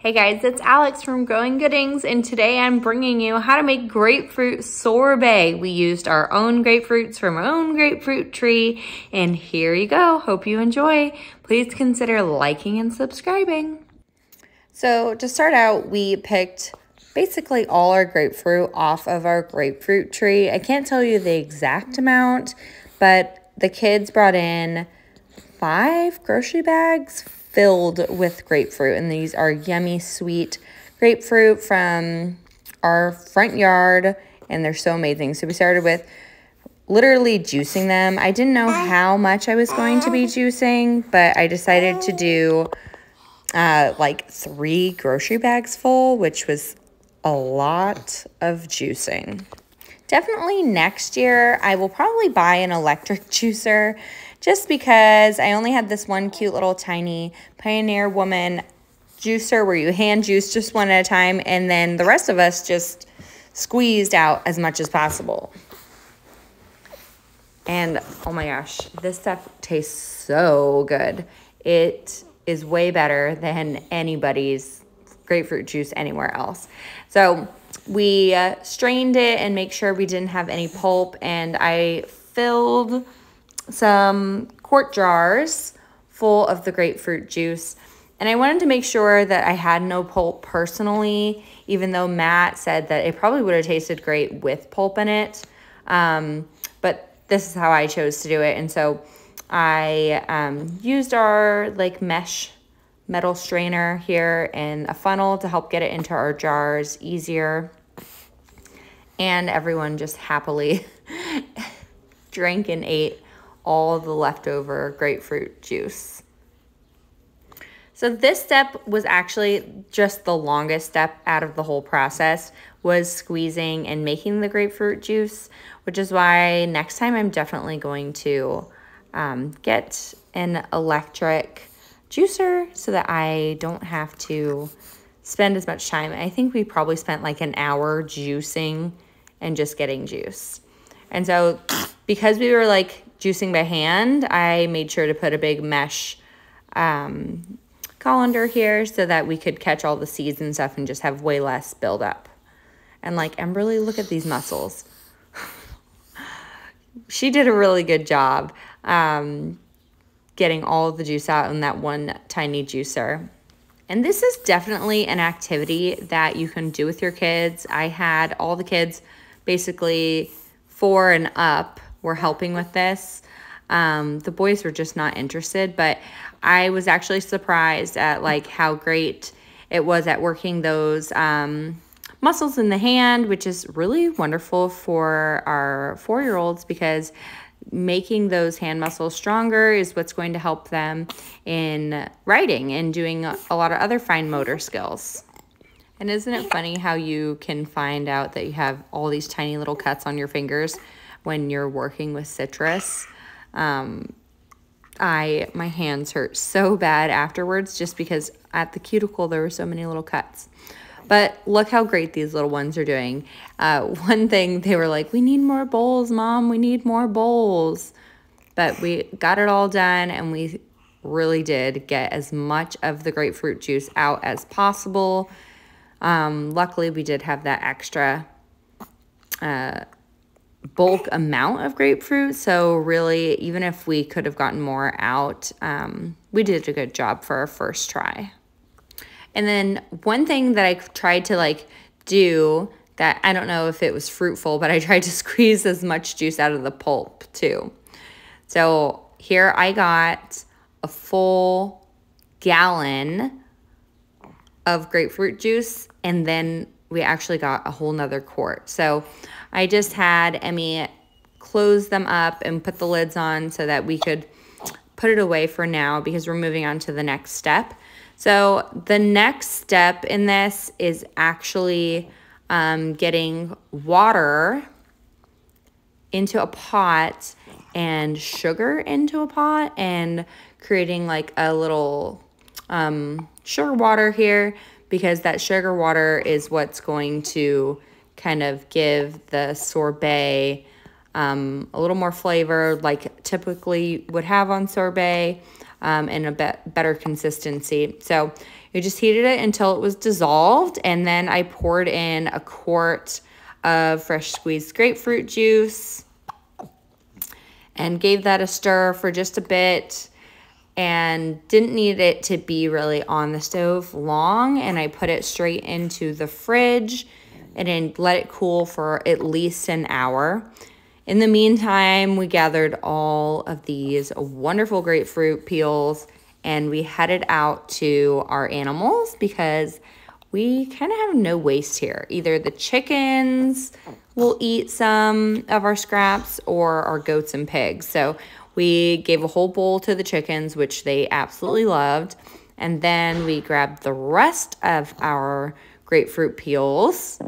Hey guys, it's Alex from Growing Goodings, and today I'm bringing you how to make grapefruit sorbet. We used our own grapefruits from our own grapefruit tree, and here you go. Hope you enjoy. Please consider liking and subscribing. So to start out, we picked basically all our grapefruit off of our grapefruit tree. I can't tell you the exact amount, but the kids brought in 5 grocery bags filled with grapefruit, and these are yummy, sweet grapefruit from our front yard, and they're so amazing. So we started with literally juicing them. I didn't know how much I was going to be juicing, but I decided to do like 3 grocery bags full, which was a lot of juicing. Definitely next year, I will probably buy an electric juicer just because I only had this one cute little tiny Pioneer Woman juicer where you hand juice just one at a time, and then the rest of us just squeezed out as much as possible. And oh my gosh, this stuff tastes so good. It is way better than anybody's grapefruit juice anywhere else. So we strained it and make sure we didn't have any pulp, and I filled some quart jars full of the grapefruit juice. And I wanted to make sure that I had no pulp personally, even though Matt said that it probably would have tasted great with pulp in it. But this is how I chose to do it. And so I used our like mesh metal strainer here and a funnel to help get it into our jars easier. And everyone just happily drank and ate all the leftover grapefruit juice. So this step was actually just the longest step out of the whole process, was squeezing and making the grapefruit juice, which is why next time I'm definitely going to get an electric juicer so that I don't have to spend as much time. I think we probably spent like an hour juicing and just getting juice. And so because we were like juicing by hand, I made sure to put a big mesh colander here so that we could catch all the seeds and stuff and just have way less buildup. And like, Emberly, look at these muscles. She did a really good job getting all the juice out in that one tiny juicer. And this is definitely an activity that you can do with your kids. I had all the kids, basically 4 and up, were helping with this. The boys were just not interested, but I was actually surprised at like how great it was at working those muscles in the hand, which is really wonderful for our 4-year-olds because making those hand muscles stronger is what's going to help them in writing and doing a lot of other fine motor skills. And isn't it funny how you can find out that you have all these tiny little cuts on your fingers when you're working with citrus? My hands hurt so bad afterwards just because at the cuticle there were so many little cuts. But look how great these little ones are doing. One thing, they were like, we need more bowls, Mom. We need more bowls. But we got it all done, and we really did get as much of the grapefruit juice out as possible. Luckily, we did have that extra bulk amount of grapefruit. So really, even if we could have gotten more out, we did a good job for our first try. And then one thing that I tried to like do that I don't know if it was fruitful, but I tried to squeeze as much juice out of the pulp too. So here I got a full gallon of grapefruit juice, and then we actually got a whole nother quart. So I just had Emmy close them up and put the lids on so that we could put it away for now because we're moving on to the next step. So the next step in this is actually getting water into a pot and sugar into a pot and creating like a little sugar water here, because that sugar water is what's going to kind of give the sorbet a little more flavor like typically would have on sorbet. and a better consistency. So you just heated it until it was dissolved, and then I poured in a quart of fresh squeezed grapefruit juice and gave that a stir for just a bit, and didn't need it to be really on the stove long. And I put it straight into the fridge and then let it cool for at least an hour. In the meantime, we gathered all of these wonderful grapefruit peels and we headed out to our animals because we kind of have no waste here. Either the chickens will eat some of our scraps or our goats and pigs. So we gave a whole bowl to the chickens, which they absolutely loved. And then we grabbed the rest of our grapefruit peels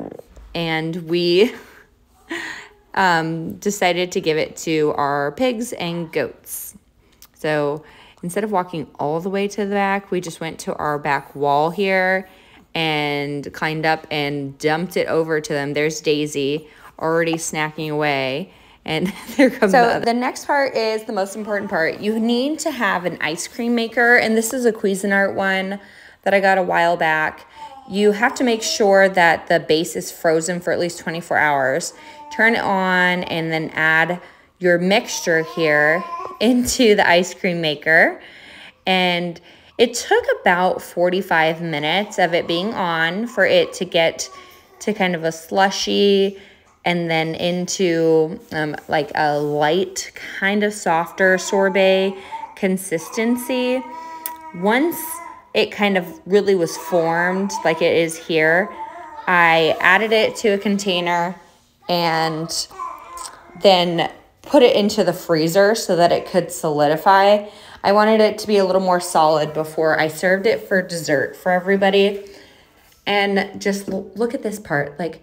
and we decided to give it to our pigs and goats. So instead of walking all the way to the back, we just went to our back wall here and climbed up and dumped it over to them. There's Daisy already snacking away. And there comes the next part is the most important part. You need to have an ice cream maker. And this is a Cuisinart one that I got a while back. You have to make sure that the base is frozen for at least 24 hours. Turn it on and then add your mixture here into the ice cream maker. And it took about 45 minutes of it being on for it to get to kind of a slushy and then into like a light, kind of softer sorbet consistency. Once it kind of really was formed like it is here, I added it to a container and then put it into the freezer so that it could solidify. I wanted it to be a little more solid before I served it for dessert for everybody. And just look at this part. Like,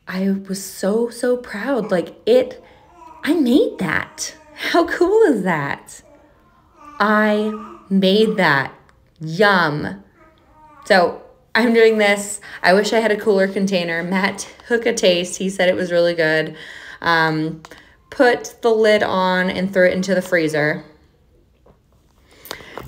I was so proud. Like, I made that. How cool is that? I made that. Yum. So I'm doing this. I wish I had a cooler container. Matt took a taste. He said it was really good. Put the lid on and threw it into the freezer.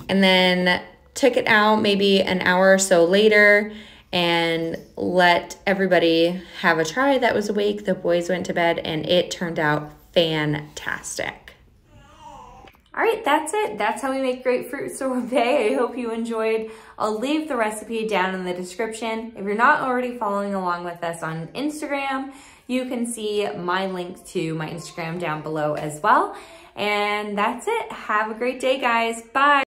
And then took it out maybe an hour or so later and let everybody have a try that was awake. The boys went to bed and it turned out fantastic. All right, that's it. That's how we make grapefruit sorbet. I hope you enjoyed. I'll leave the recipe down in the description. If you're not already following along with us on Instagram, you can see my link to my Instagram down below as well. And that's it. Have a great day, guys. Bye.